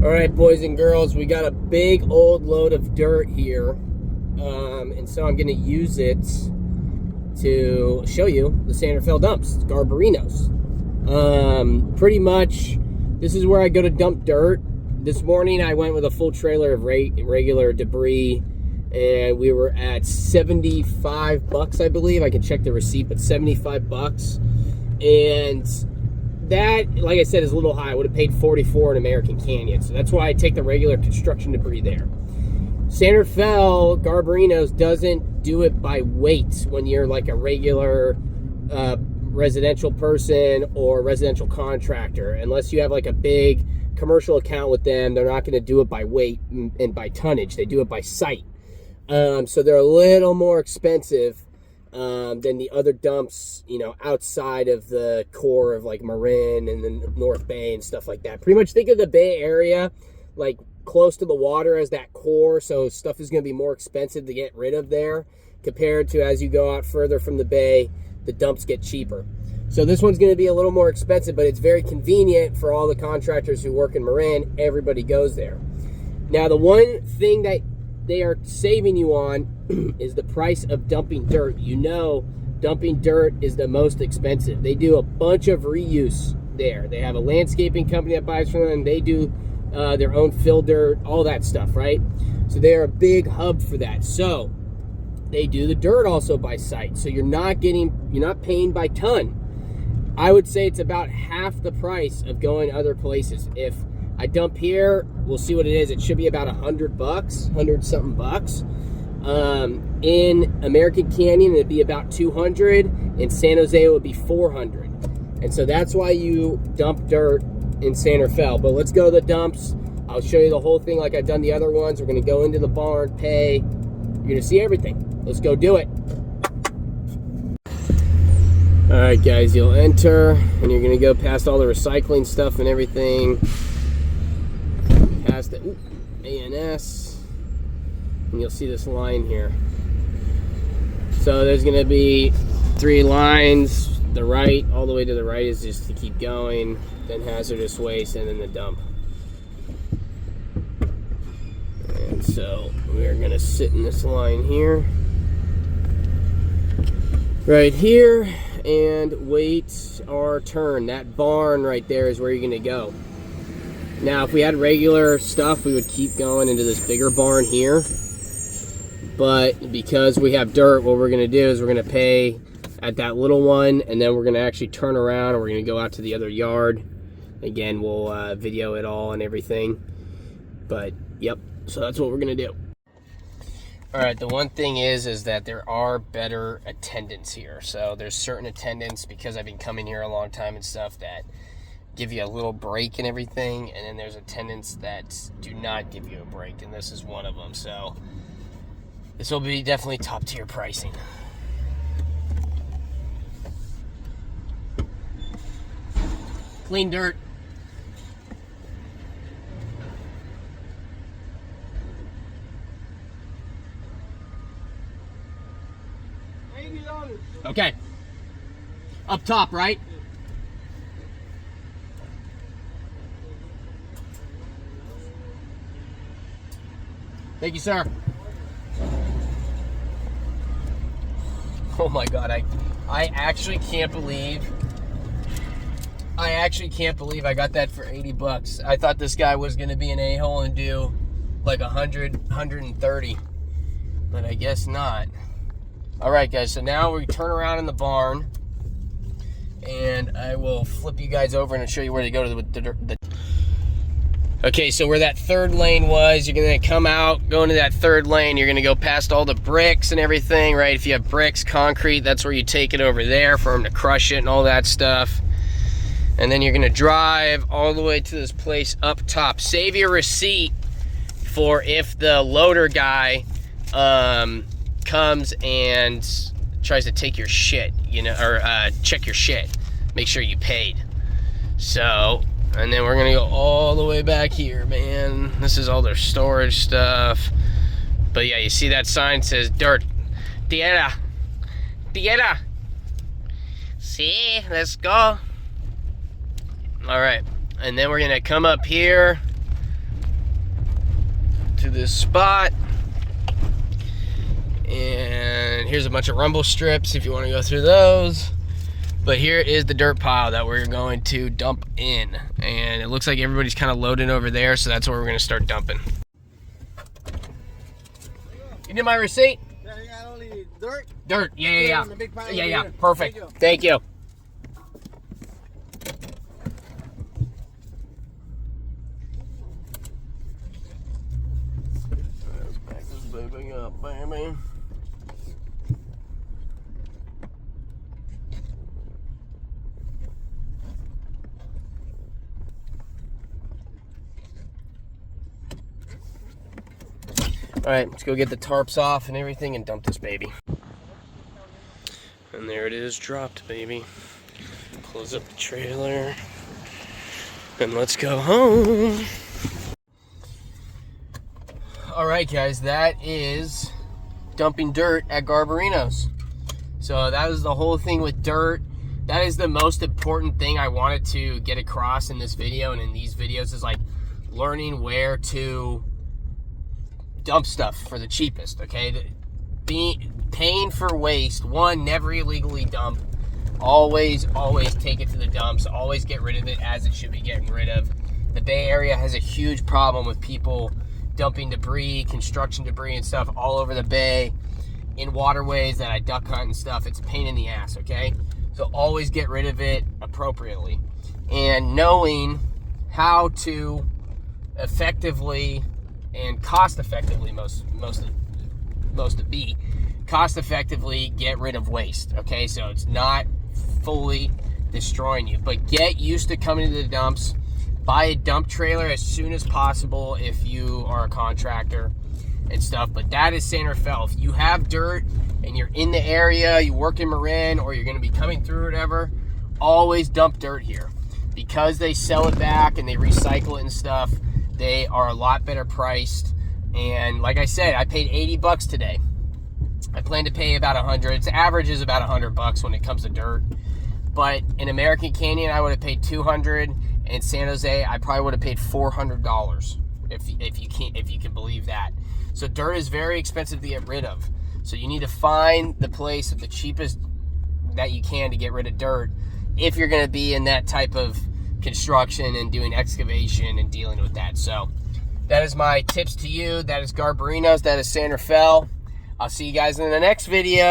All right, boys and girls, we got a big old load of dirt here, and so I'm going to use it to show you the San Rafael dumps, Garbarinos. Pretty much, this is where I go to dump dirt. This morning, I went with a full trailer of regular debris, and we were at 75 bucks, I believe. I can check the receipt, but 75 bucks. And that, like I said, is a little high. I would have paid 44 in American Canyon. So that's why I take the regular construction debris there. San Rafael Garbarinos doesn't do it by weight when you're like a regular residential person or residential contractor. Unless you have like a big commercial account with them, they're not going to do it by weight and by tonnage. They do it by site. So they're a little more expensive than the other dumps, you know, outside of the core of like Marin and the North Bay and stuff like that. Pretty much think of the Bay Area like close to the water as that core, so stuff is going to be more expensive to get rid of there compared to as you go out further from the bay, the dumps get cheaper. So this one's going to be a little more expensive, but it's very convenient for all the contractors who work in Marin. Everybody goes there. Now, the one thing that they are saving you on is the price of dumping dirt. You know, dumping dirt is the most expensive. They do a bunch of reuse there. They have a landscaping company that buys from them. They do their own fill dirt, all that stuff, right? So they are a big hub for that. So they do the dirt also by site. So you're not paying by ton. I would say it's about half the price of going other places. If I dump here, we'll see what it is. It should be about $100, 100 something bucks. In American Canyon, it'd be about 200. In San Jose, it would be 400. And so that's why you dump dirt in San Rafael. But let's go to the dumps. I'll show you the whole thing like I've done the other ones. We're going to go into the barn, pay. You're going to see everything. Let's go do it. All right, guys, you'll enter, and you're going to go past all the recycling stuff and everything. Past the A&S, and you'll see this line here. So there's going to be 3 lines. The right, all the way to the right, is just to keep going, then hazardous waste, and then the dump. And so we're going to sit in this line here, right here, and wait our turn. That barn right there is where you're going to go. Now, if we had regular stuff, we would keep going into this bigger barn here. But because we have dirt, what we're going to do is we're going to pay at that little one, and then we're going to actually turn around and we're going to go out to the other yard. Again, we'll video it all and everything. But, yep, so that's what we're going to do. All right, the one thing is that there are better attendants here. So there's certain attendants, because I've been coming here a long time and stuff, that give you a little break and everything, and then there's attendants that do not give you a break, and this is one of them. So this will be definitely top tier pricing. Clean dirt. Okay. Up top, right? Thank you, sir. Oh my God, I actually can't believe I got that for 80 bucks. I thought this guy was gonna be an a-hole and do like 100, 130, but I guess not. All right, guys, so now we turn around in the barn, and I will flip you guys over and show you where to go to the Okay, so where that third lane was, you're gonna come out, go into that third lane, you're gonna go past all the bricks and everything, right? If you have bricks, concrete, that's where you take it over there for them to crush it and all that stuff. And then you're gonna drive all the way to this place up top. Save your receipt for if the loader guy comes and tries to take your shit, you know, or check your shit. Make sure you paid. So, and then we're gonna go all the way back here, man. This is all their storage stuff. But yeah, you see that sign says dirt. Tierra. Tierra. See, let's go. All right, and then we're gonna come up here to this spot. And here's a bunch of rumble strips if you want to go through those. But here is the dirt pile that we're going to dump in. And it looks like everybody's kind of loading over there, so that's where we're going to start dumping. You need my receipt? Yeah, you got only dirt? Dirt, yeah. The big pile Yeah, over yeah, here. perfect. Thank you. Let's back this baby up, baby. All right, let's go get the tarps off and everything and dump this baby. And there it is, dropped, baby. Close up the trailer. And let's go home. All right, guys, that is dumping dirt at Garbarino's. So that was the whole thing with dirt. That is the most important thing I wanted to get across in this video and in these videos, is like learning where to dump stuff for the cheapest, okay? Paying for waste. One, never illegally dump. Always take it to the dumps. Always get rid of it as it should be getting rid of. The Bay Area has a huge problem with people dumping debris, construction debris and stuff all over the bay, in waterways that I duck hunt and stuff. It's a pain in the ass, okay? So always get rid of it appropriately. And knowing how to effectively and cost effectively cost effectively get rid of waste, okay? So it's not fully destroying you, but get used to coming to the dumps. Buy a dump trailer as soon as possible if you are a contractor and stuff. But that is San Rafael. If you have dirt and you're in the area, you work in Marin, or you're going to be coming through or whatever, always dump dirt here, because they sell it back and they recycle it and stuff. They are a lot better priced. And like I said, I paid 80 bucks today. I plan to pay about 100. Its average is about 100 bucks when it comes to dirt. But in American Canyon, I would have paid 200. In San Jose, I probably would have paid $400 if you can believe that. So dirt is very expensive to get rid of. So you need to find the place at the cheapest that you can to get rid of dirt if you're going to be in that type of construction and doing excavation and dealing with that. So that is my tips to you. That is Garbarino's. That is San Rafael. I'll see you guys in the next video.